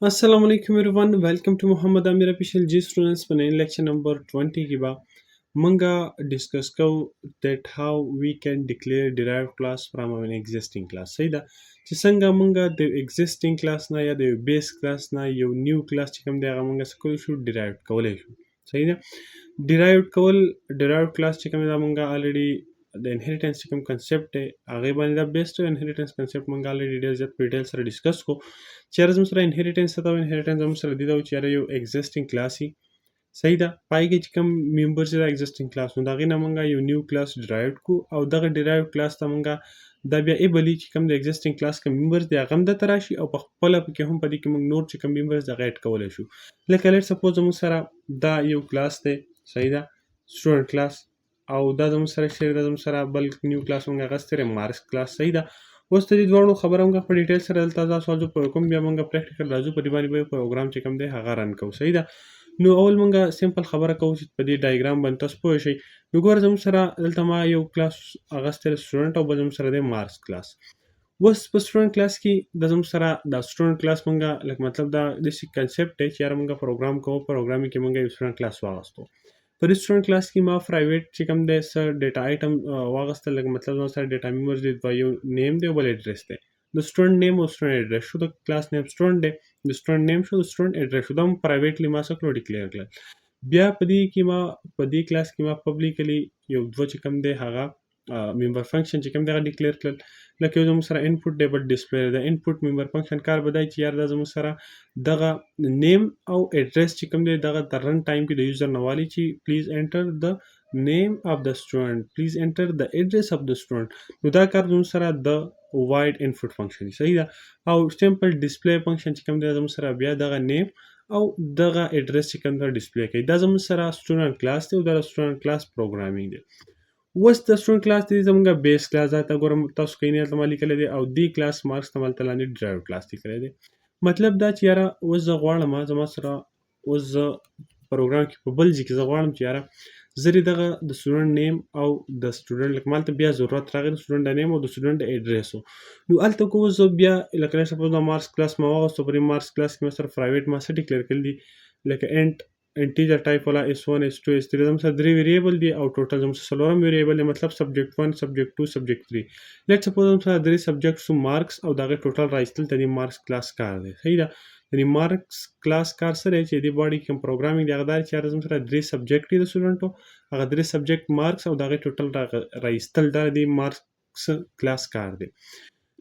Assalamu alaikum everyone. Welcome to Muhammad Amir official G students for lecture number 20 ki ba manga discuss ko that how we can declare derived class from an existing class. صحیح ده چې څنګه مونږه د existing class نه یا د base class نه یو new class چې کوم دی هغه مونږه څه کولی شو derived کولی شو. صحیح ده derived class چې کوم دی مونږه already د inheritance چې کوم concept دی هغه باندې دا based inheritance concept مونږه already ډېر زیات په detail سره discuss کو. چیرې زموږ سره انهریټنس ته انهریټنس زموږ سره دی دا چې یو ایگزیسټینګ کلاس وي صحیح ده پای کې چې کوم ممبرز د ایگزیسټینګ کلاس نو دا غي نه مونږه یو نیو کلاس ډرایوډ کو او دغه ډرایوډ کلاس ته مونږه دا بیا ایبلی چې کوم د ایگزیسټینګ کلاس کوم ممبرز دی هغه هم د تراشي او په خپل کې هم پدې کې مونږ نور چې کوم ممبرز د غیټ کولای شو لکه لیټ سپوز زموږ سره دا یو کلاس دی صحیح ده سټوډنټ کلاس او دا زموږ سره شیر د زموږ سره بل نیو کلاس مونږه غستره مارکس کلاس صحیح ده اوس د دې دوه خبره موږ په ډیټیل سره دلته تاسو سوال په کوم بیا موږ پریکټیکل راځو په دې باندې به پروګرام چې کوم دی هغه رن کوو صحیح ده نو اول موږ سیمپل خبره کوو چې په دې ډایګرام باندې تاسو پوه شئ نو ګور زموږ سره دلته ما یو کلاس اغستل سټوډنټ او بل زموږ سره د مارکس کلاس اوس په سټوډنټ کلاس کې د زموږ سره د سټوډنټ کلاس موږ لکه مطلب دا د کنسپټ دی چې یاره موږ پروګرام کوو پروګرامینګ کې موږ یو سټوډنټ کلاس واغستو په دې سټوډنټ کلاس کې ما پرایویټ چې کوم دی سر ډیټا آیټم واغستل لکه مطلب زموږ سره ډیټا ممبرز دی یو نیم دی او بل ایډرس دی د سټوډنټ نیم او سټوډنټ ایډرس شو د کلاس نیم سټوډنټ دی د سټوډنټ نیم شو د سټوډنټ ایډرس شو دا هم پرایویټلی ما څه کړو ډیکلیئر کړل بیا په دې کې ما په دې کلاس کې ما پبلیکلی یو دوه چې کوم دی هغه ممبر فنکشن چې کوم دی هغه ډیکلیئر کړل لکه یو زموږ سره انپوټ دی بل ډسپلی د انپوټ ممبر فنکشن کار بدای چې یار دا زموږ سره دغه نیم او ایډرس چې کوم دی دغه د رن ټایم کې د یوزر نوالی چې پلیز انټر د name of the student please enter the address of the student نو دا کار زموږ سره د void input function صحیح ده او simple display function چې کوم دی زموږ سره بیا دغه name او دغه ایډرس چې کوم دی ډسپلی کوي دا زموږ سره سټوډنټ کلاس دی او دا سټوډنټ کلاس پروګرامینګ دی اوس د سټوډنټ کلاس دی زموږ بیس کلاس دا ګورم تاسو کې نه تمالي کړی دی او دی کلاس مارکس تمال تلانی ډرایو کلاس دی کړی دی مطلب دا چې یاره اوس زه غواړم زما سره اوس زه پروګرام کې په بل ځای کې زه غواړم چې یاره زه دغه د سټوډنټ نیم او د سټوډنټ لکه مالته بیا ضرورت راغی د سټوډنټ نیم او د سټوډنټ ایډرس نو هلته کو زه بیا لکه سپوز د مارکس کلاس ما واغستو په مارکس کلاس کې مې سره پرایویټ ما څه ډیکلیئر کړل دي لکه انټ انټیجر ټایپ والا s1 s2 s3 زموږ سره درې ویریبل دي او ټوټل زموږ سره څلورم ویریبل دی مطلب سبجیکټ 1 سبجیکټ 2 سبجیکټ 3 لیټ سپوز زموږ سره درې سبجیکټ مارکس او دغه ټوټل راځتل ته د مارکس کلاس کار دی صحیح ده یعنی مارکس کلاس کار سره چې د باډي کوم پروګرامینګ دی هغه دار چې زموږ سره درې سبجیکټ دي د سټوډنټو هغه درې سبجیکټ مارکس او دغه ټوټل راځتل د مارکس کلاس کار دی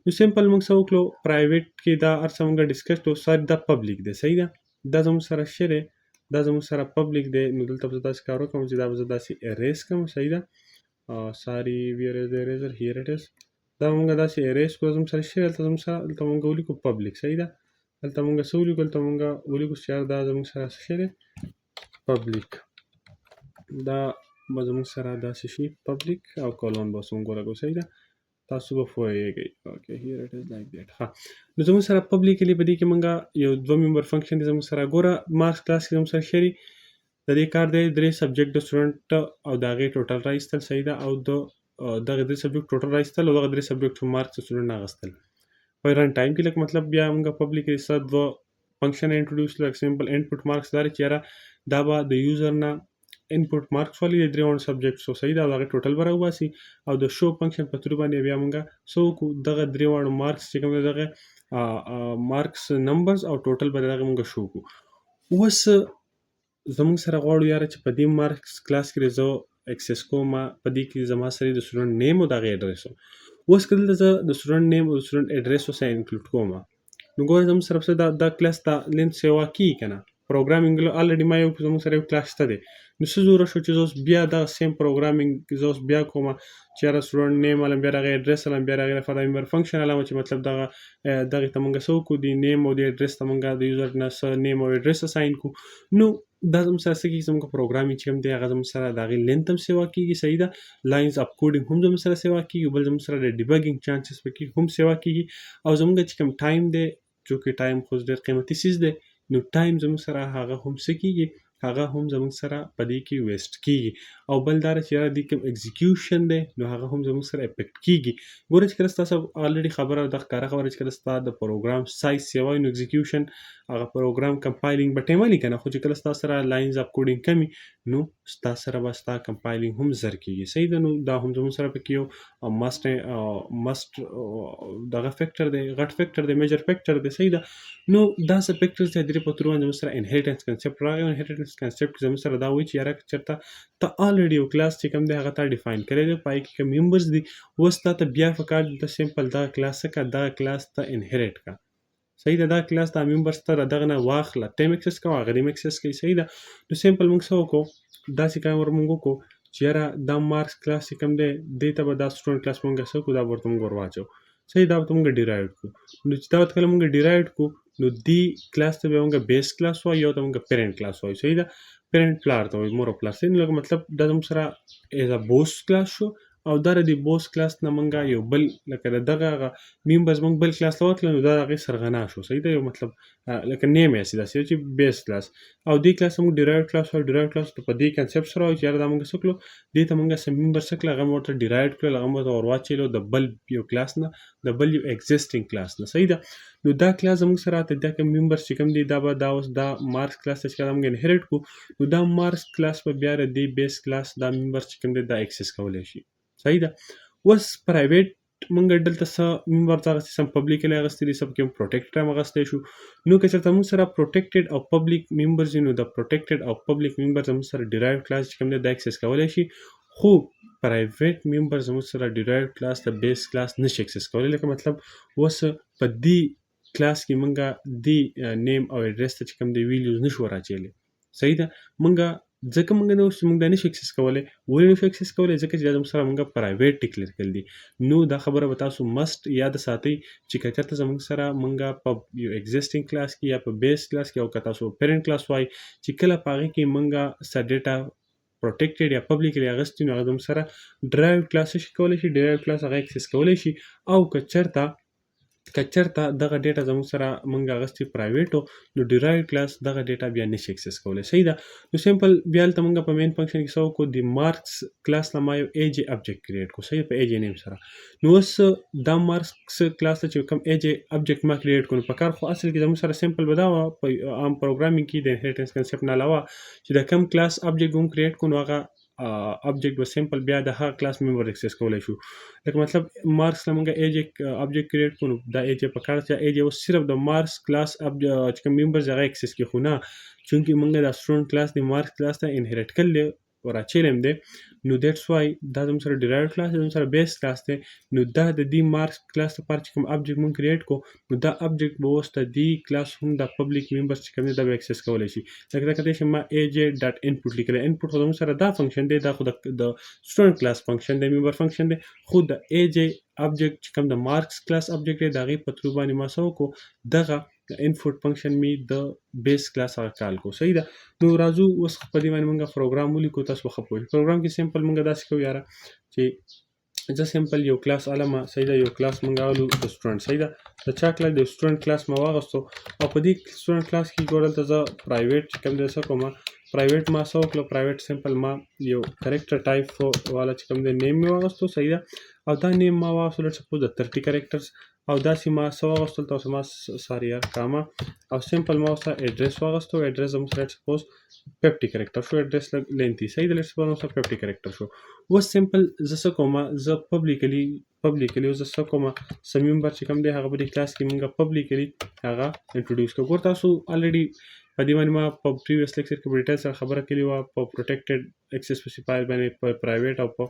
نو سیمپل موږ څه وکړو پرایویټ کې دا ارڅه موږ ډیسکس کړو سر د پبلک دی صحیح ده دا زموږ سره شری دا زموږ سره پبلک دی نو دلته به داسې کار وکړم چې دا به زه داسې اریز کوم صحیح ده ساري وی اریز د اریزر هیر اټ از دا موږ داسې اریز کړو زموږ سره شری دلته زموږ سره دلته موږ ولیکو پبلک صحیح ده دلته موږ څه ولیکو دلته موږ ولیکو چې دا زموږ سره څه دی پبلک دا به زموږ سره داسې شي پبلک او کولون به موږ ولګو صحیح ده تاسو به پوهیږئ اوکې هیر اټ از لایک دیټ ها نو زموږ سره پبلیکلی په دې کې موږ یو دوه ممبر فنکشن دی زموږ سره ګوره مارکس کلاس کې زموږ سره شری د دې کار دی درې سبجیکټ د سټوډنټ او د هغې ټوټل راایستل صحیح ده او د دغه درې سبجیکټ ټوټل راایستل او دغه درې سبجیکټ مارکس د سټوډنټ اغستل په رن ټایم کې لکه مطلب بیا موږ پبلیکلی سره دوه فنکشن انټروډیوس لکه سمپل انپوټ مارکس دا چې یاره دا به د یوزر نه انپوټ مارکس والی د درې سبجیکټ سو صحیح ده او هغه ټوټل به راوباسي او د شو فنکشن په تھرو باندې بیا موږ څه وکړو دغه درې مارکس چې کوم دغه مارکس نمبرز او ټوټل به دغه موږ شو وکړو اوس زموږ سره غواړو یاره چې په دې مارکس کلاس کې زه اکسس کوم په دې کې زما سره د سټوډنټ نیم او دغه ایډرس اوس کله زه د سټوډنټ نیم او سټوډنټ ایډرس سره انکلود کوم نو ګوره زموږ سره څه دا کلاس ته لینت سیوا کی کنه پروګرامینګ الریډي ما یو زموږ سره یو کلاس ته دی نو څه ضرورت شو چې زه اوس بیا دغه سیم پروګرامینګ زه اوس بیا کوم چې یاره سټوډنټ نیم علم بیا هغه ایډرس علم بیا هغې لپاره ممبر فنکشن علم چې مطلب دغې ته موږ څه وکړو د نیم او د ایډرس ته موږ د یوزر نه څه نیم او ایډرس اساین کړو نو دا زموږ سره څه کېږي زموږ پروګرامینګ چې کوم دی هغه زموږ سره د هغې لینت هم سیوا کېږي صحیح ده لاینز اف کوډینګ هم زموږ سره سیوا کېږي بل زموږ سره د ډیبګینګ چانسز پکې هم سیوا کېږي او زموږ چې کوم ټایم دی چونکې ټایم خو ډېر قیمتي چیز دی نو ټایم زموږ سره هغه هم څه کېږي هغه هم زموږ سره په دې کې ویسټ کیږي او بل دا چې یاره دې کوم اکزیکیوشن دی نو هغه هم زموږ سره افیکټ کیږي. ګوره چې کله ستاسو الریډي خبره د ښکاره خبره چې کله ستا د پروګرام سایز سیوای نو اکزیکیوشن هغه پروګرام کمپایلینګ به ټیمه لیکنه خو چې کله ستاسو سره لاینز اف کوډینګ کمی نو ستاسو سره به ستا کمپایلینګ هم زر کیږي. صحیح ده. نو دا هم زموږ سره پکې یو مست دغه فیکټر دی، غټ فیکټر دی، میجر فیکټر دی. صحیح ده. نو دا څه فیکټرز دي درې په تور باندې زموږ سره انهریټنس کنسپټ راغی. انهریټنس کنسپټ زموږ سره دا وایي چې یاره چېرته ته الریډي یو کلاس چې کوم دی هغه تا ډیفاین کړی دی، پای کې کوم ممبرز دي، اوس تا ته بیا پکار دي ته سمپل دغه کلاس څه کړه، دغه کلاس ته انهریټ کړه. صحیح ده. دا کلاس دا ممبرز ته دغه نه واخله، ته هم اکسس کوه هغه هم اکسس کوي. صحیح ده. نو سمپل موږ څه وکړو، داسې کار موږ وکړو چې یاره دا مارکس کلاس چې کوم دی دې ته به دا سټوډنټ کلاس موږ څه کړو، دا به ورته موږ ور واچو. صحیح. دا ورته موږ ډیرایوډ کړو. نو چې دا ورته کله موږ ډیرایوډ کړو نو دې کلاس ته به موږ بیس کلاس وایو یا ته موږ پیرنټ کلاس وایو. صحیح ده. پیرنټ پلار ته وایو، مور او پلار. صحیح. نو لکه مطلب دا زموږ سره ایز ا بوس کلاس شو او دا د بوس کلاس نه موږ یو بل لکه دغه ممبرز موږ بل کلاس ته ورکړل نو دا د هغې سرغنا شو. صحیح ده. یو مطلب لکه نیم یې داسې چې بیس کلاس او دې کلاس ته موږ ډیرایوډ کلاس وایو. ډیرایوډ کلاس ته په دې کنسپټ سره وایو چې یاره دا موږ څه کړلو، دې ته موږ څه ممبر څه کړل، هغه مو ورته ډیرایوډ کړل، هغه مو ورته ور واچېلو د بل یو کلاس نه، د بل یو ایگزسټینګ کلاس نه. صحیح ده. نو دا کلاس زموږ سره راته دا کوم ممبرز چې کوم دي دا به دا اوس دا مارکس کلاس ته چې کله موږ انهریټ کړو نو دا مارکس کلاس به بیا د دې بیس کلاس دا ممبرز چې کوم دی دا اکسس کولی شي. صحیح ده. اوس پرایویټ موږ دلته څه ممبر ته اغوستي، سم پبلیکلی اغوستي دي، سم کې هم پروټیکټډ هم اغوستی شو. نو که چېرته موږ سره پروټیکټډ او پبلیک ممبرز وي نو د پروټیکټډ او پبلیک ممبر زموږ سره ډیرایوډ کلاس چې کوم دی دا اکسس کولی شي، خو پرایویټ ممبر زموږ سره ډیرایوډ کلاس د بیس کلاس نشي اکسس کولی. لکه مطلب اوس په دې کلاس کې موږ دې نیم او ایډرس ته چې کوم دی ویلیوز نشو راچولی. صحیح ده. موږ ځکه موږ نه اوس موږ دا نشو اکسس کولی. ولې نشو اکسس کولی؟ ځکه چې دا زموږ سره موږ پرایویټ ډیکلیر کړل دي. نو دا خبره به تاسو مست یاد ساتئ چې که چېرته زموږ سره موږ په یو ایگزسټینګ کلاس کې یا په بیس کلاس کې او که تاسو پیرنټ کلاس وایي چې کله په هغې کې موږ څه ډیټا پروټیکټډ یا پبلیکلی اغوستي نو هغه زموږ سره ډرایوډ کلاس شي کولی شي، ډرایوډ کلاس هغه اکسس کولی شي. او که چېرته دغه ډیټا زموږ سره موږ اغوستي پرایویټو نو ډیرایوډ کلاس دغه ډیټا بیا نشي اکسس کولی. صحیح ده. نو سمپل بیا هلته موږ په مین فنکشن کې څه وکړو، د مارکس کلاس نه ما یو ایج ابجیکټ کریټ کړو. صحیح. په ایج نیم سره. نو اوس دا مارکس کلاس ته چې کوم ایج ابجیکټ ما کریټ کړو په کار خو اصل کې زموږ سره سمپل به دا وه په عام پروګرامینګ کې د انهریټنس کنسپټ نه علاوه چې د کوم کلاس ابجیکټ هم کریټ کړو نو هغه ابجیکټ به سمپل بیا د هغه کلاس ممبر اکسس کولی شو. لکه مطلب مارکس نه موږ ایج ابجیکټ کریټ کړو نو دا ایج په کار چې ایج اوس صرف د مارکس کلاس چې کوم ممبرز هغه اکسس کړي خو نه چونکې موږ د سټوډنټ کلاس د مارکس کلاس ته انهریټ کړل دی ورچېلی هم دی نو دیټس وای دا زموږ سره ډیرایوډ کلاس دی، زموږ سره بیس کلاس دی. نو دا د دې مارکس کلاس لپاره چې کوم ابجیکټ موږ کریټ کړو نو دا ابجیکټ به اوس د دې کلاس هم د پبلیک ممبرز چې کوم دی دا به اکسس کولی شي. لکه دا کتلی شي ما ایج ډاټ انپوټ لیکلی. انپوټ خو زموږ سره دا فنکشن دی، دا خو د سټوډنټ کلاس فنکشن دی، ممبر فنکشن دی، خو د ایج ابجیکټ چې کوم د مارکس کلاس ابجیکټ دی د هغې په ترو باندې ما څه وکړو، دغه انپوټ فنکشن می د بیس کلاس هغه کال کو. صحیح ده. نو راځو اوس په دې باندې موږ پروګرام ولیکو. تاسو به ښه پوه شئ. پروګرام کې سمپل موږ داسې کوو یاره چې زه سمپل یو کلاس علمه. صحیح ده. یو کلاس موږ اولو د سټوډنټ. صحیح ده. د چا کلاس د سټوډنټ کلاس ما واغستو او په دې سټوډنټ کلاس کې ګوره دلته زه پرایویټ چې کوم دی څه کوم پرایویټ ما څه وکړو، پرایویټ سمپل ما یو کریکټر ټایپ والا چې کوم دی نیم مې واغستو. صحیح ده. او دا نیم ما واغستو لیټ سپوز د 30 کریکټرز او داسې ما څه واغستل تاسو ما ساري کامه او سمپل ما ورسره ایډرس واغستو. ایډرس زموږ سره لیټ سپوز 50 کریکټر شو. ایډرس لږ لینتي. صحیح ده. لیټ سپوز موږ 50 کریکټر شو. اوس سمپل زه څه کوم، زه پبلیکلی اوس زه څه کوم سم ممبر چې کوم دی هغه په دې کلاس کې موږ پبلیکلی هغه انټروډیوس کړو. ګوره تاسو الریډي په دې باندې ما په پریویس لیکچر کې په ډیټیل سره خبره کړې وه په پروټیکټډ اکسس سپیسیفایر باندې، په پرایویټ او په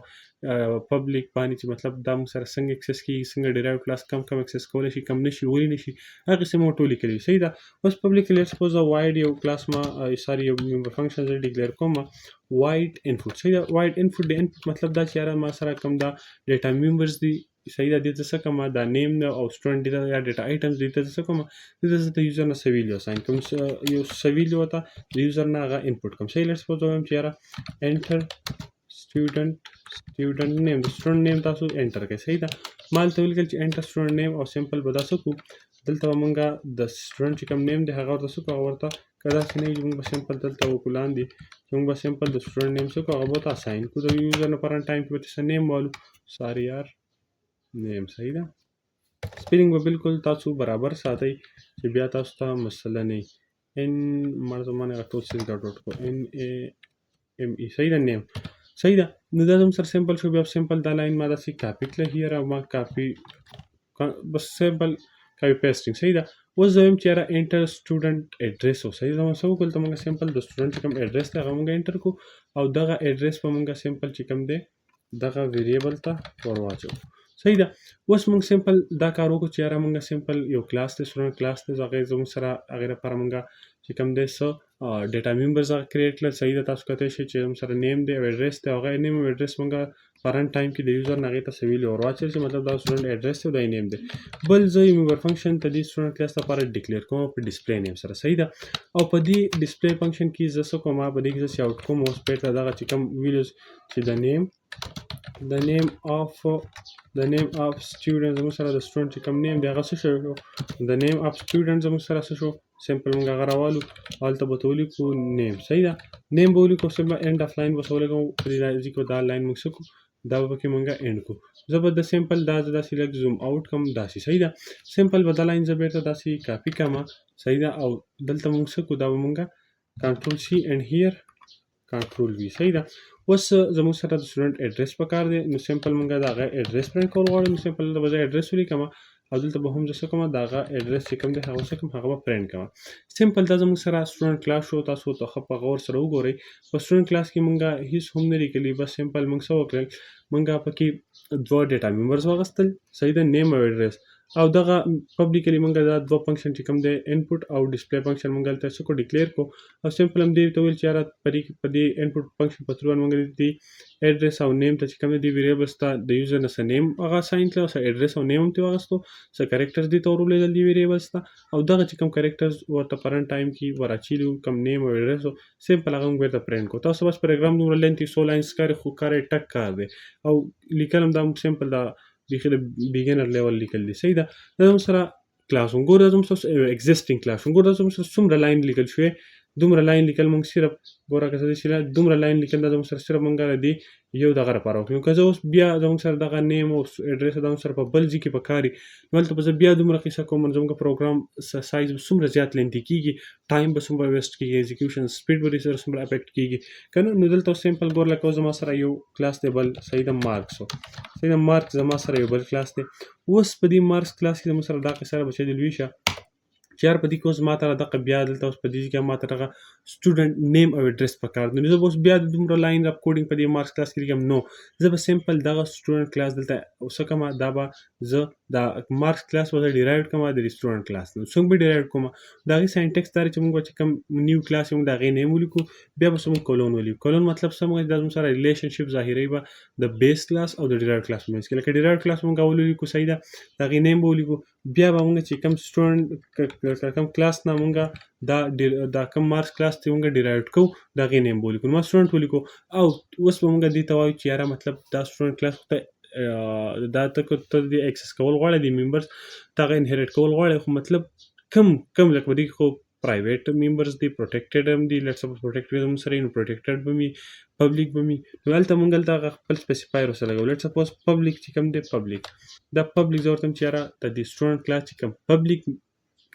پبلیک باندې چې مطلب دا موږ سره څنګه اکسس کېږي، څنګه ډیرایوډ کلاس کم اکسس کولی شي، کم نشي، ولې نشي، هغه قسم مو ټولې کړي. صحیح ده. اوس پبلیکلی لیټ سپوز وایډ یو کلاس ما ساري یو ممبر فنکشن زه ډیکلیئر کوم وایډ انپوټ. صحیح ده. وایډ انپوټ د انپوټ مطلب دا چې یاره ما سره کوم دا ډیټا ممبرز دي. صحیح ده. دې ته څه کوم دا نیم او سټوډنټ ډیټا یا ډیټا آیټمز دې ته څه کوم دې ته د یوزر نه سویلیو اساین کوم یو سویلیو ته د یوزر نه هغه انپوټ کوم. صحیح. لیټ سپوز وایم چې یاره انټر سټوډنټ نیم، د سټوډنټ نیم تاسو انټر کړئ. صحیح ده. ما هلته ولیکل چې انټر سټوډنټ نیم او سمپل به دا څه کړو دلته به مونږ د سټوډنټ چې کوم نیم دی هغه ورته څه کړو، هغه ورته که داسې نه وي چې موږ به سمپل دلته وکړو لاندې چې موږ به سمپل د سټوډنټ نیم څه کوو هغه به ورته اساین کړو د یوزر نه پرانټ ټایم کې به څه نیم والو ساري یار نیم صحیح ده سپیلنګ به بالکل تاسو برابر ساتئ چې بیا تاسو ته مسله نه وي ان مړ زمانه ټول سیز ډاټ کو ان ای ام ای صحیح ده نیم صحیح ده نو دا زموږ سره سمپل شو بیا سمپل دا لاین ما داسې کاپي کړله هیر او ما کاپي بس سمپل کاپي پیسټینګ صحیح ده اوس زه وایم چې یاره انټر سټوډنټ اډرس و صحیح ده څه وکړل ته موږ سمپل د سټوډنټ چې کوم اډرس دی هغه موږ انټر کړو او دغه اډرس به موږ سمپل چې کوم دی دغه ویریبل ته ور واچو صحیح ده اوس موږ سمپل دا کار وکړو چې یاره موږ سمپل یو کلاس دی سټوډنټ کلاس دی هغې زموږ سره هغې لپاره موږ چې کوم دی څه ډیټا ممبرز هغه کریټ کړل صحیح ده تاسو کتلی شئ چې زموږ سره نیم دی او اډرس دی هغه نیم او اډرس موږ پرنټ ټایم کې د یوزر نه هغې ته څه ویلي ور واچول چې مطلب دا سټوډنټ اډرس دی او دا یې نیم دی بل زه یو ممبر فنکشن ته دې سټوډنټ کلاس لپاره ډیکلیئر کوم په ډسپلی نیم سره صحیح ده او په دې ډسپلی فنکشن کې زه څه کوم په دې کې زه سیاوټ کوم اوس بیرته دغه چې کوم ویلوز چې د نیم اف سټوډنټ زموږ سره د سټوډنټ چې کوم نیم دی هغه څه شوی شو د نیم اف سټوډنټ زموږ سره څه شو سمپل موږ هغه راوالو هلته به ورته ولیکو نیم صحیح ده نیم به ولیکو سمپل اینډ اف لاین به څه ولګوو په دې راځي کې دا لاین موږ څه کړو دا به پکې موږ اینډ کړو زه به د سمپل دا زه داسې لږ زوم آوټ کړم داسې صحیح ده سمپل به دا لاین زه بیرته داسې کاپي کړم صحیح ده او دلته موږ څه کړو دا به موږ کنټرول سی اینډ هیر کنټرول وي صحیح ده اوس زموږ سره د سټوډنټ اډرس پکار دی نو سمپل موږ د هغه اډرس پرنټ کول غواړو نو سمپل به زه اډرس ولیکم او دلته به هم زه څه کوم د هغه اډرس چې کوم دی هغه څه کوم هغه به پرنټ کوم سمپل دا زموږ سره سټوډنټ کلاس شو تاسو ته ښه په غور سره وګورئ په سټوډنټ کلاس کې موږ هیڅ هم نه لیکلي بس سمپل موږ څه وکړل موږ پکې دوه ډیټا ممبرز واخیستل صحیح ده نیم او اډرس او دغه پبلیکلی موږ دا دوه فنکشن چې کوم دی انپوټ او ډسپلی فنکشن موږ هلته څه کو ډیکلیئر کو او سمپل هم دې ته ویل چې یاره په دې انپوټ فنکشن په تھرو موږ دې اډرس او نیم ته چې کوم دی ویریبلز ته د یوزر نه څه نیم هغه اساین کړه او څه اډرس او نیم هم ترې واخیستو څه کریکټرز دې ته ور ولېږل دې ویریبلز ته او دغه چې کوم کریکټرز ورته پرنټ ټایم کې ور اچولي کوم نیم او اډرس سمپل هغه موږ بیرته پرنټ کړو تاسو بس پروګرام دومره لینتي 100 لاینز ښکاري خو کار یې ټک کار دی او لیکل هم دا سمپل دا بیخي د بیګنر لیول لیکل دي صحیح ده دا زموږ سره کلاس وګوره دا زموږ سره ایگزیسټینګ کلاس وګوره دا زموږ سره څومره لاین لیکل شوی دومره لاین لیکل موږ صرف ګوره که څه دی چې دومره لاین لیکل دا زموږ سره صرف موږ د یو دغه لپاره وکړو که زه اوس بیا زموږ سره دغه نیم او اډرس دا موږ سره په بل ځای کې پکار وي نو هلته به زه بیا دومره قصه کوم زموږ پروګرام سایز به څومره زیات لینتي کېږي ټایم به څومره ویسټ کېږي ایگزیکیوشن سپیډ به سره څومره افیکټ کېږي که نه نو دلته سمپل ګوره لکه زما سره یو کلاس دی بل صحیح ده مارکس صحیح ده مارکس زما سره یو بل کلاس دی اوس په دې مارکس کلاس کې زموږ سره دا قصه ده بچی د لوی شه چې یار په دې کې اوس ما ته دغه بیا دلته اوس په دې کې ما ته دغه سټوډنټ نیم او اډرس پکار دی نو زه به اوس بیا د دومره لاین اپ کوډینګ په دې مارکس کلاس کې لیکم نو زه به سمپل دغه سټوډنټ کلاس دلته څه کوم دا به زه دا مارکس کلاس به زه ډیرایوډ کوم د سټوډنټ کلاس نو څنګه به ډیرایوډ کوم د هغې سینټیکس دا چې موږ چې کوم نیو کلاس موږ د هغې نیم ولیکو بیا به موږ کولون ولیکو کولون مطلب څه موږ دا زموږ سره ریلیشنشپ ظاهروي به د بیس کلاس او د ډیرایوډ کلاس په منځ کې لکه ډیرایوډ کلاس موږ اول ولیکو صحیح ده د هغې نیم به ولیکو بیا به موږ چې کوم سټوډنټ کوم کلاس نه موږ دا کوم مارکس کلاس ته موږ ډیرایوډ کوو د هغې نیم به ولیکو ما سټوډنټ ولیکو او اوس به موږ دې ته وایو چې یاره مطلب دا سټوډنټ کلاس ته دا ته دې اکسس کول غواړې د ممبرز ته هغه انهریټ کول غواړې خو مطلب کم لکه په دې کې خو پرایویټ ممبرز دي پروټیکټډ هم دي لیټس سپوز پروټیکټډ هم سره نو پروټیکټډ به وي پبلیک به وي نو هلته موږ هلته هغه خپل سپیسیفایر ورسره لګوو لیټس سپوز پبلیک چې کوم دی پبلیک دا پبلیک زه ورته وایم چې یاره د دې سټوډنټ کلاس چې کوم پبلیک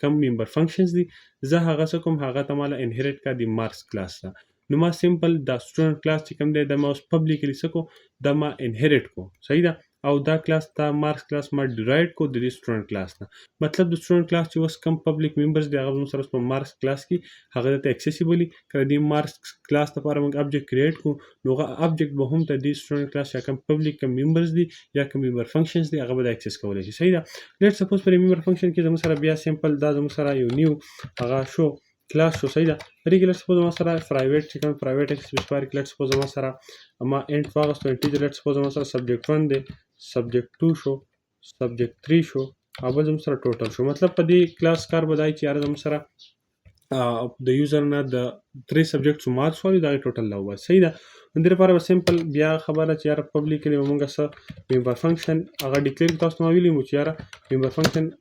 کم ممبر فنکشنز دي زه هغه څه کوم هغه ته ماله انهریټ کا د مارکس کلاس ته نو ما سمپل دا سټوډنټ کلاس چې کوم دی دا ما اوس پبلیکلی څه کو دا ما انهریټ کو صحیح ده او دا کلاس ته مارکس کلاس ما ډیرایوډ کو د دې سټوډنټ کلاس نه مطلب د سټوډنټ کلاس چې اوس کم پبلیک ممبرز دی هغه زموږ سره په مارکس کلاس کې هغه ته اکسیسیبل وي که د دې مارکس کلاس لپاره موږ ابجیکټ کریټ کړو نو هغه ابجیکټ به هم د دې سټوډنټ کلاس یا کم پبلیک کم ممبرز دي یا کم ممبر فنکشنز دي هغه به د اکسس کولی شي صحیح ده لیټ سپوز پر ممبر فنکشن کې زموږ سره بیا سمپل دا زموږ سره یو نیو هغه شو کلاس شو صحیح ده پرې کې لیټ سپوز ما سره پرایویټ چې کوم پرایویټ اسپیسیفایر کې لیټ سپوز ما سره ما انټ واغستو انټیجر لیټ سپوز ما سره سبجیکټ 1 دی سبجیکټ 2 شو سبجیکټ 3 شو او بل زموږ سره ټوټل شو مطلب په دې کلاس کار به دی چې یاره زموږ سره د یوزر نه د 3 سبجیکټس مارکس والی دا ټوټل لا وای صحیح ده نو دې لپاره به سمپل بیا خبره چې یاره پبلیکلی به موږ څه ممبر فنکشن هغه ډیکلیئر تاسو ته ما ویلي مو چې یاره ممبر فنکشن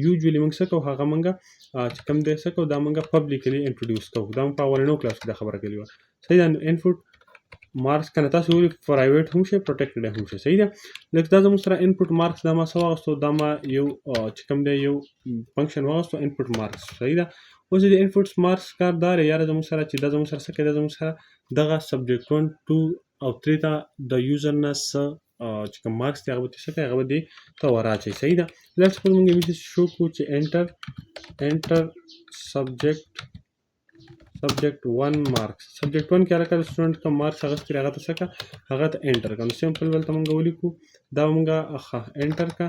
یوزولي موږ څه کوو هغه موږ چې کوم دی څه کوو دا موږ پبلیکلی انټروډیوس کوو. دا موږ په اولنیو کلاس کې دا خبره کړې وه. صحیح ده. انپوټ مارکس کنه تاسو ولې پرایویټ هم شي پروټیکټډ هم شي. صحیح ده. لکه دا زموږ سره انپوټ مارکس دا ما څه واغستو دا ما یو چې کوم دی یو فنکشن واغستو انپوټ مارکس. صحیح ده. اوس د انپوټ مارکس کار دا دی یاره زموږ سره چې دا زموږ سره څه کوي دا زموږ سره دغه سبجیکټ 1 2 او 3 ته د یوزر نه څه چې کوم مارکس دی هغه به څه کوي هغه به دې ته وراچوي. صحیح ده. لیټس سپوز موږ یې شو کړو چې انټر subject 1 marks. subject 1 کې هر کله سټوډنټ کوم مارکس اخیستی هغه ته څه کا هغه ته انټر کړه. نو سمپل ولته موږ ولیکو دا موږ انټر کا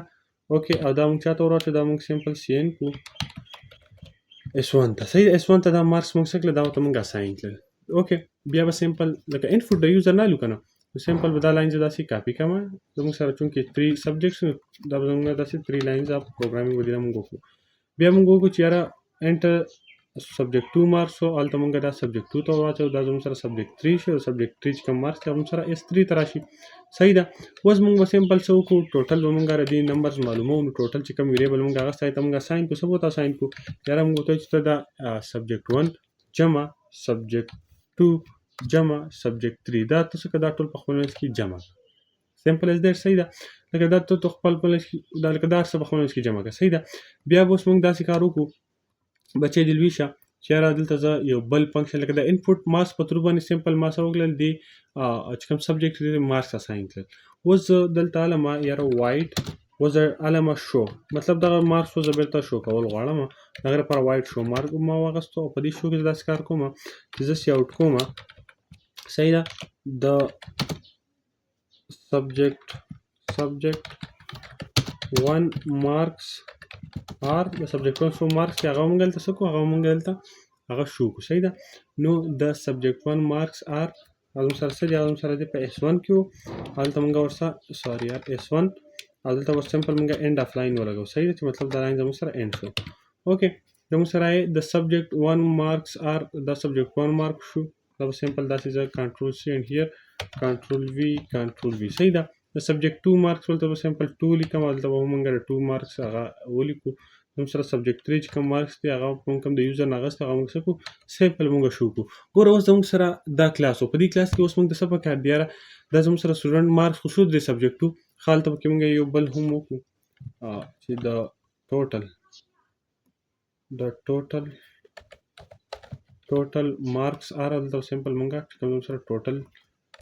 اوکې او دا موږ چاته ورته دا موږ سمپل سین کو S1 ته. صحیح S1 ته دا مارکس موږ څه کړل دا ته موږ اساین کړل. اوکې بیا به سمپل لکه انپوټ د یوزر نه لو کنه سمپل به دا لاینز داسې کاپی کما زموږ سره چونکې 3 سبجیکټس دا به موږ داسې 3 لاینز اف پروګرامینګ ودی موږ وکړو. بیا موږ وکړو چې یاره انټر subject 2 marks او الته مونږ دا subject 2 ته واچو دا زموږ سره subject 3 شي او subject 3 چې کوم مارکس هغه سره S3 ته راشي. صحیح ده. اوس مونږ به سمپل څه وکړو ټوټل به مونږ ردي نمبرز معلومو نو ټوټل چې کوم ویریبل مونږ هغه ځای ته مونږ اساین کو څه بوته اساین کو یاره مونږ ته چې دا subject 1 جمع subject 2 جمع subject 3 دا تاسو کدا ټول په خپل منځ کې جمع سمپل از دیټ. صحیح ده. لکه دا ته خپل منځ کې دا لکه دا څه په خپل منځ کې جمع کړه. صحیح ده. بیا به اوس مونږ داسې کار وکړو بچې د لوي شه چې یاره دلته زه یو بل فنکشن لکه د انپوټ مارکس په تور باندې سمپل ما څه وکړل دی چې کوم سبجیکټ دی مارکس اساین کړل. اوس دلته علامه یاره وایټ اوس علامه شو مطلب دغه مارکس زه بیرته شو کول غواړم دغه لپاره وایټ شو مارک ما واغستو او په دې شو کې داسې کار کوم چې زه سی آوټ کوم. صحیح ده. د subject 1 marks are د subject 1 شو مارکس چې هغه مونږ دلته څه کوو هغه مونږ دلته هغه شو کو. صحیح ده. نو د subject 1 marks are هغه سره څه دی هغه سره دی په S1 کې هلته مونږ ورسره سوري یار S1 او دلته ور سمپل مونږ end of line ولګو. صحیح ده چې مطلب دا لاین زموږ سره end شو. اوکې زموږ سره د subject 1 marks are د subject 1 mark شو دا سمپل داسې ځای control C and here control V. صحیح ده. د subject 2 marks ولته به سمپل 2 لیکم دلته به مونږ 2 marks هغه ولیکو. زموږ سره subject 3 چې کوم marks دی هغه مونږ کوم د یوزر نه اخیستی هغه مونږ څه کوو سمپل مونږ شو کوو. ګوره اوس زموږ سره دا کلاس و په دې کلاس کې اوس مونږ د څه پکار دی یاره دا زموږ سره سټوډنټ مارکس خو شو د subject 2 ښه هلته پکې مونږ یو بل هم وکړو چې د ټوټل مارکس دلته سمپل مونږ کوم سره ټوټل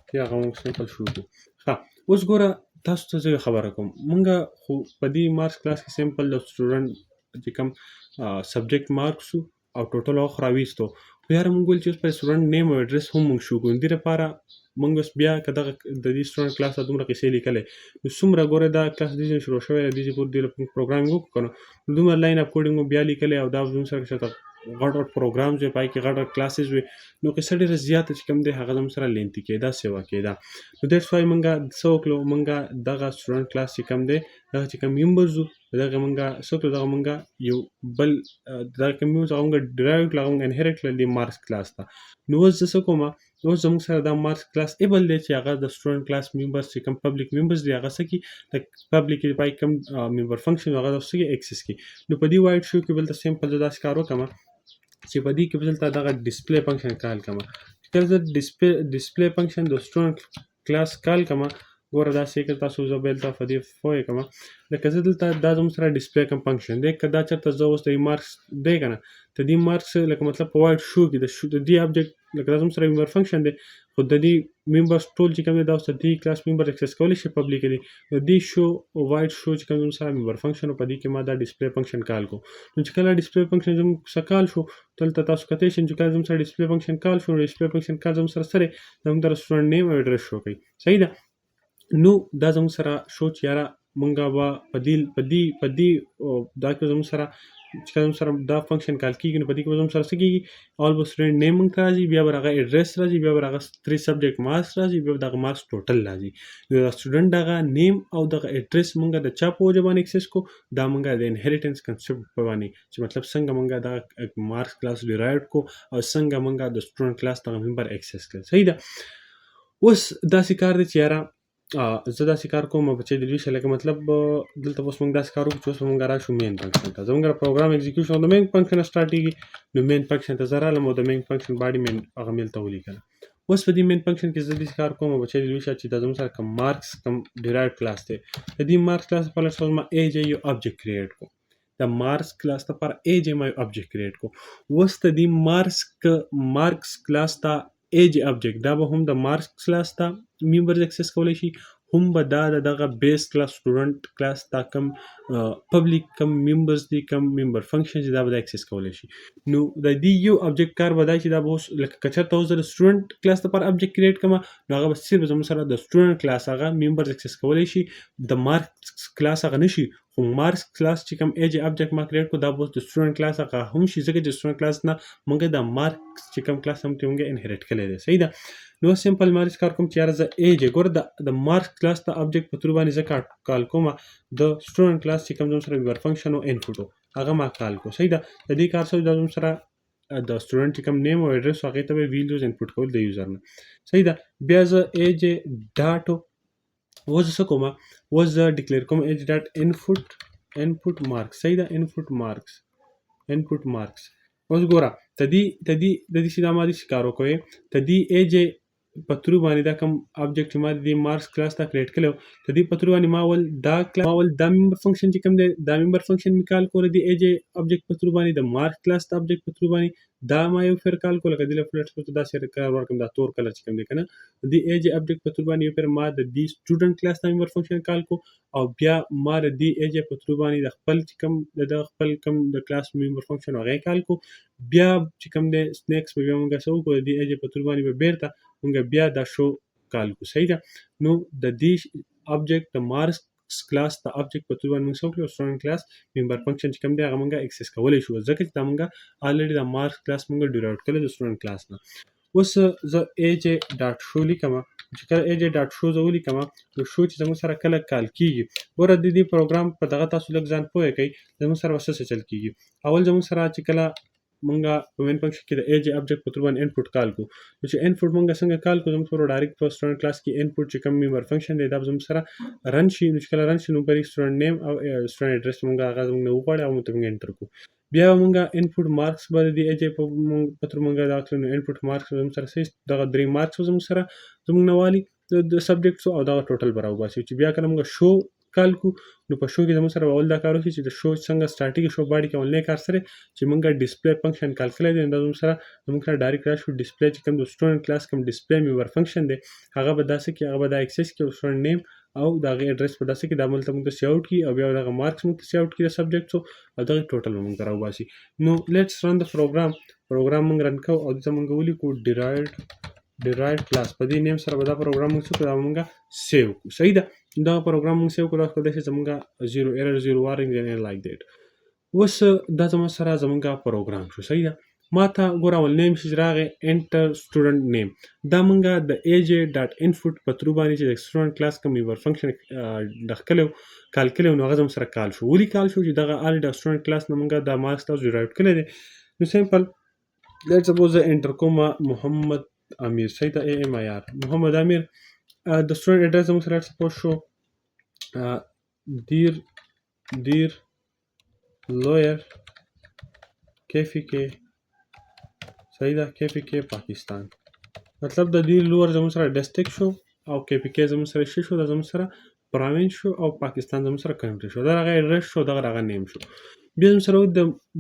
چې هغه مونږ سمپل شو کوو. ښه اوس ګوره تاسو ته زه خبره کوم مونږ خو په دې مارکس کلاس کې سمپل د سټوډنټ چې کوم سبجیکټ مارکس او ټوټل واخ راویستو خو یاره مونږ ویل چې اوس په سټوډنټ نیم او اډرس هم مونږ شو کوو. دې لپاره مونږ اوس بیا که دغه د دې سټوډنټ کلاس ته دومره قیسې لیکلی نو څومره ګوره دا کلاس دې شروع شوی دی دې پورې دې پروګرامینګ وکړو که نو دومره لاین اپ کوډینګ مو بیا لیکلی او دا زموږ سره چې غټ پروګرامز وي پای کې غټ کلاسز وي نو قصه ډېره زیاته چې کوم دی هغه زموږ سره لینتي کېده سیوا کېده. نو دیټس وای مونږ څه وکړو مونږ دغه سټوډنټ کلاس چې کوم دی دغه چې کوم ممبرز وو دغه مونږ څه وکړو دغه مونږ یو بل دغه کوم مونږ هغه ډرایوډ کړل هغه مونږ انهریټ کړل د مارکس کلاس ته. نو اوس زه څه کوم اوس زموږ سره دا مارکس کلاس ایبل دی چې هغه د سټوډنټ کلاس ممبرز چې کوم پبلیک ممبرز دی هغه څه کي د پبلیک پای کوم ممبر فنکشن هغه د څه اکسس کی. نو په دې وایټ شو کې بل ته سمپل داسې کار وکړم چې په دې کې به دلته دغه ډسپلی فنکشن کال کوم چې کله زه ډسپلی فنکشن د سټوډنټ کلاس کال کوم ګوره داسې که تاسو زه به دلته په دې پوه کوم لکه زه دلته دا زموږ سره ډسپلی کوم فنکشن دی که دا چېرته زه اوس د مارکس دی که نه د دې مارکس لکه مطلب په وایټ شو کې د دې ابجیکټ لکه دا زموږ سره ممبر فنکشن دی خو د دې ممبرس ټول چې کوم دی دا اوس د دې کلاس ممبر اکسس کولی شي پبلیکلی د دې شو وایټ شو چې کوم زموږ سره ممبر فنکشن په دې کې ما دا ډسپلی فنکشن کال کو. نو چې کله ډسپلی فنکشن زموږ سره کال شو دلته تاسو کتلی شئ چې کله زموږ سره ډسپلی فنکشن کال شو ډسپلی فنکشن کال زموږ سره سره زموږ د سټوډنټ نیم او اډرس شو کوي. صحیح ده. نو دا زموږ سره شو چې یاره مونږ به په دې دا کې زموږ سره چې کله زموږ سره دا فنکشن کال کېږي نو په دې کې به زموږ سره څه کېږي اول به سټوډنټ نیم مونږ ته راځي بیا به هغه اډرس راځي بیا به هغه 3 سبجیکټ مارکس راځي بیا به دغه مارکس ټوټل راځي. نو د سټوډنټ دغه نیم او دغه اډرس مونږ د چا په وجه باندې اکسس کو دا مونږ د انهریټنس کنسپټ په باندې چې مطلب څنګه مونږ دا مارکس کلاس ډیرایوډ کو او څنګه مونږ د سټوډنټ کلاس دغه ممبر اکسس کړ. صحیح ده. اوس داسې کار دی چې یاره زه داسې کار کوم چې د دوی سره لکه مطلب دلته اوس موږ داسې کار وکړو چې اوس به موږ راشو مین فنکشن ته. زموږ پروګرام اکزیکیوشن د مین فنکشن نه سټارټېږي، نو مین فنکشن ته زه رالم او د مین فنکشن باډي مین هغه میل ته ولیکله. اوس په دې مین فنکشن کې زه داسې کار کوم چې د دوی سره چې دا زموږ سره کوم مارکس کوم ډیرایوډ کلاس دی، د دې مارکس کلاس لپاره څه ما ایج یو آبجیکټ کریټ کو. د مارکس کلاس لپاره ایج ما یو آبجیکټ کریټ کو. اوس د دې مارکس کلاس ته ایج آبجیکټ دا به هم د مارکس کلاس ته ممبرز اکسس کولی شي، هم به دا دغه بیس کلاس سټوډنټ کلاس دا کم پبلیک کم ممبرز دي کم ممبر فنکشن دي دا به اکسس کولی شي. نو د دې یو آبجیکټ کار به دا چې دا به اوس لکه که چېرته اوس زه د سټوډنټ کلاس لپاره آبجیکټ کریټ کړم نو هغه به صرف زموږ سره د سټوډنټ کلاس هغه ممبرز اکسس کولی شي، د مارکس کلاس هغه نه شي. خو مارکس کلاس چې کوم ایج آبجیکټ ما کریټ کړو دا به اوس د سټوډنټ کلاس هغه هم شي، ځکه چې سټوډنټ کلاس نه موږ د مارکس چې کوم کلاس هم ته موږ انهریټ کړی دی. صحیح ده. نو سمپل مارکس کار کوم چې یاره زه ایج ګوره د مارکس کلاس ته آبجیکټ په تور باندې زه کال کوم د سټوډنټ کلاس چې کوم زموږ سره ممبر فنکشن او انپوټ هغه ما کال کو. صحیح ده. د دې کار سره د زموږ سره د سټوډنټ چې کوم نیم او ایډرس هغې ته به ویلیوز انپوټ کول د یوزر نه. صحیح ده. بیا زه ایج ډاټ اوس څه کوم، اوس زه ډیکلیئر کوم ایج ډاټ انپوټ مارکس. صحیح ده. انپوټ مارکس اوس ګوره د دې چې دا ما داسې کار وکړی د دې ایج په ترو باندې دا کوم آبجیکټ چې ما د دې مارکس کلاس ته کریټ کړی و د دې په ترو باندې ما اول دا ممبر فنکشن چې کوم دی دا ممبر فنکشن مې کال کړو د ایج آبجیکټ په ترو باندې د مارکس کلاس ته آبجیکټ په ترو باندې دا ما یو فیر کال کړو لکه دې له فلټ څخه داسې کار ورکړم دا تور کلر چې کوم دی که نه د دې ایج آبجیکټ په ترو باندې یو فیر ما د دې سټوډنټ کلاس ته ممبر فنکشن کال کړو او بیا ما د دې ایج په ترو باندې د خپل چې کوم د خپل کوم د کلاس ممبر فنکشن هغه کال کړو. بیا چې کوم دی سنیکس به بیا موږ څه وکړو د دې ایج په تور باندې به بیرته موږ بیا دا شو کال کو. صحیح ده. نو د دې آبجیکټ د مارکس کلاس د آبجیکټ په تور باندې موږ څه وکړو سټوډنټ کلاس ممبر فنکشن چې کوم دی هغه موږ اکسس کولی شو ځکه چې دا موږ الریډي د مارکس کلاس موږ ډیرایوډ کړی د سټوډنټ کلاس نه. اوس زه ایج ډاټ شو لیکم چې کله ایج ډاټ شو زه ولیکم نو شو چې زموږ سره کله کال کیږي ګوره د دې پروګرام په دغه تاسو لږ ځان پوه کړئ زموږ سره څه چل کیږي. اول زموږ سره چې کله مونږه په مین فنکشن کې د ایج آبجیکټ په تور باندې انپوټ کال کو نو چې انپوټ مونږه څنګه کال کو زموږ سره ډایرکټ په سټوډنټ کلاس کې انپوټ چې کوم ممبر فنکشن دی دا زموږ سره رن شي نو چې کله رن شي نو پر سټوډنټ نیم او سټوډنټ ایډرس مونږه هغه زموږ نه وغواړي او موږ انټر کو. بیا مونږه انپوټ مارکس باندې د ایج په تور مونږه دا کړو انپوټ مارکس زموږ سره سي دغه 3 مارکس زموږ سره زموږ نه والی د سبجیکټس او دا ټوټل براو باسي چې بیا کله مونږ شو کال کو نو په شو کې زموږ سره اول دا کار وشي چې د شو څنګه سټارټینګ شو باډي کې اولنې کار سره چې مونږه ډسپلی فنکشن کال کړی دی دا زموږ سره ډایرکټ راشو ډسپلی چې کوم د سټوډنټ کلاس کوم ډسپلی ممبر فنکشن دی هغه به داسې کې هغه به دا اکسس کې سټوډنټ نیم او دا غي ایډرس په داسې کې د عمل ته موږ سی اوټ کی او بیا دا مارکس موږ سی اوټ کی د سبجیکټ او دا ټوټل موږ راو باسي. نو لیټس رن د پروګرام موږ رن کوو او دا موږ ولیکو derived class په دې نیم سره به دا پروګرام موږ څه کړو موږ سیو کو. صحیح ده. دا پروګرام موږ سیو کړو دا کله چې موږ 0 error 0 warning and like that. اوس دا زموږ سره زموږ پروګرام شو. صحیح ده. ما ته ګوره اول نیم چې راغی انټر سټوډنټ نیم دا موږ د ایج ډاټ انپوټ په ترو باندې چې د سټوډنټ کلاس کوم ممبر فنکشن دخلو کال کړو نو هغه زموږ سره کال شو ولي کال شو چې دغه ال د سټوډنټ کلاس نه موږ د مارکس تاسو ډیرایوډ کړی دی. نو سمپل لیټس سپوز انټر کوم محمد امیر. صحیح ده. AMIR محمد امیر د سټوډنټ ایډرس زموږ سره سپوز شو دیر لویر KPK. صحیح ده. KPK پاکستان مطلب د دې لوور زموږ سره ډسټرکټ شو او KPK زموږ سره شو دا زموږ سره پروینس شو او پاکستان زموږ سره کنټری شو دا هغه ایډرس شو دا هغه نیم شو. بیا زموږ سره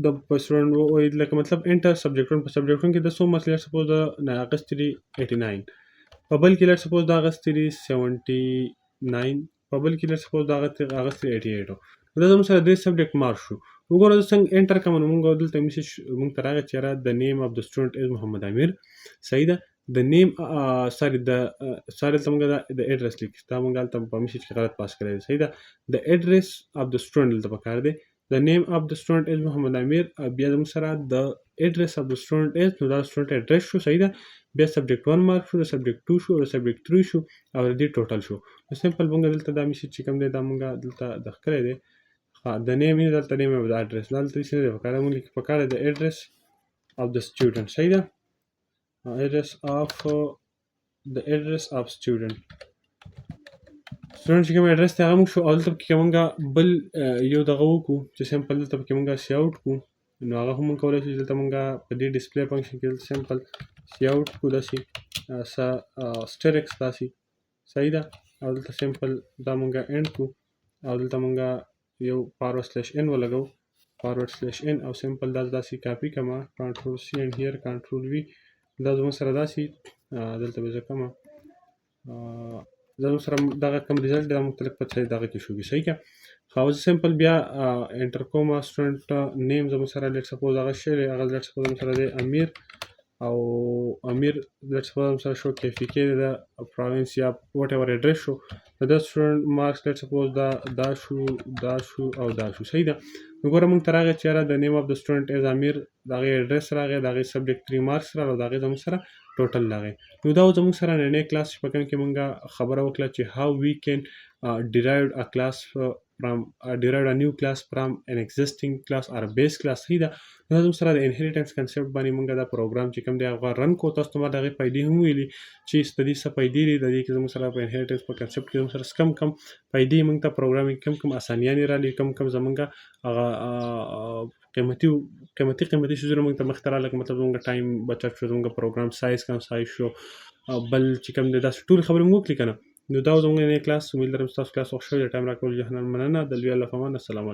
د سټوډنټ لکه مطلب انټر سبجیکټون په سبجیکټون کې د سو مسله سپوز د اگست 89 په بل کې لټ سپوز د اگست 79 په بل کې لټ سپوز د اگست 88 دا زموږ سره د سبجیکټ مارک شو. وګوره څنګه انټر کوم نو موږ دلته میسج موږ تراغه چیرې د نیم اف د سټوډنټ از محمد امیر. صحیح ده. د نیم سوري څنګه د ایډرس لیک دا موږ دلته په میسج کې غلط پاس کړی. صحیح ده. د ایډرس اف د سټوډنټ دلته پکار دی the name of the student is محمد امیر بیا زموږ سره د ایډرس اف د سټوډنټ از نو دا سټوډنټ ایډرس شو. صحیح ده. بیا سبجیکټ 1 مارک شو د سبجیکټ 2 شو د سبجیکټ 3 شو او د دې ټوټل شو. نو سمپل موږ دلته دا میسج چې کوم دی دا موږ دلته د کړی دی د نیم یې دلته نیم اف د ایډرس دلته څه دی پکاره موږ لیک پکاره د ایډرس اف د سټوډنټ. صحیح ده. ایډرس اف د ایډرس اف سټوډنټ سټوډنټ چې کوم اډرس دی هغه موږ شو، او دلته پکې موږ بل یو دغه وکړو چې سمپل دلته پکې موږ سی آوټ کړو، نو هغه هم موږ کولی شو چې دلته موږ په دې ډسپلی فنکشن کې دلته سمپل سی آوټ کړو داسې سټریکس داسې صحیح ده، او دلته سمپل دا موږ اینډ کړو، او دلته موږ یو فارورډ سلیش ان ولګو، فارورډ سلیش ان، او سمپل دا داسې کاپي کما کنټرول سی اینډ هیر کنټرول وی، دا زموږ سره داسې دلته به زه کومه زموږ سره دغه کوم ریزلټ دا مختلف په ځای دغه کې شوي صحیح که. خو زه سمپل بیا انټر کوم سټوډنټ نیم زموږ سره لیټ سپوز هغه شی هغه لیټ سپوز زموږ سره دی امیر، او امیر لیټ سپوز زموږ سره شو KFK د پروینس یا وټ ایور اډرس شو، د سټوډنټ مارکس لیټ سپوز دا شو دا شو او دا شو صحیح ده. نو ګوره موږ ته راغی چې یاره د نیم اف د سټوډنټ از امیر، د هغې اډرس راغی، د هغې سبجیکټ 3 مارکس راغی، او د هغې زموږ سره ټوټل راغی. نو دا زموږ سره نننی کلاس چې په کوم کې موږ خبره وکړه چې how we can derive a class from derive a new class from an existing class or a base class صحیح ده. نو زموږ سره د انهریټنس کنسپټ باندې موږ دا پروګرام چې کوم دی هغه رن کو، تاسو ته ما د هغې فایدې هم ویلي چې د دې څه فایدې دي، د دې کې زموږ سره په انهریټنس په کنسپټ کې زموږ سره کم فایدې موږ ته پروګرامینګ کم اسانیانې راغلي، کم زموږ هغه قیمتي شیزونه موږ ته مخته راغله، مطلب زموږ ټایم بچت شو، زموږ پروګرام سایز کم سایز شو، بل چې کوم دی داسې ټولې خبرې موږ وکړې که نه. نو دا زموږ نننی کلاس، امید لرم ستاسو کلاس خوښ شوی، د ټایم راکولو جهنم مننه، د لوی الله په امان، السلام علیکم.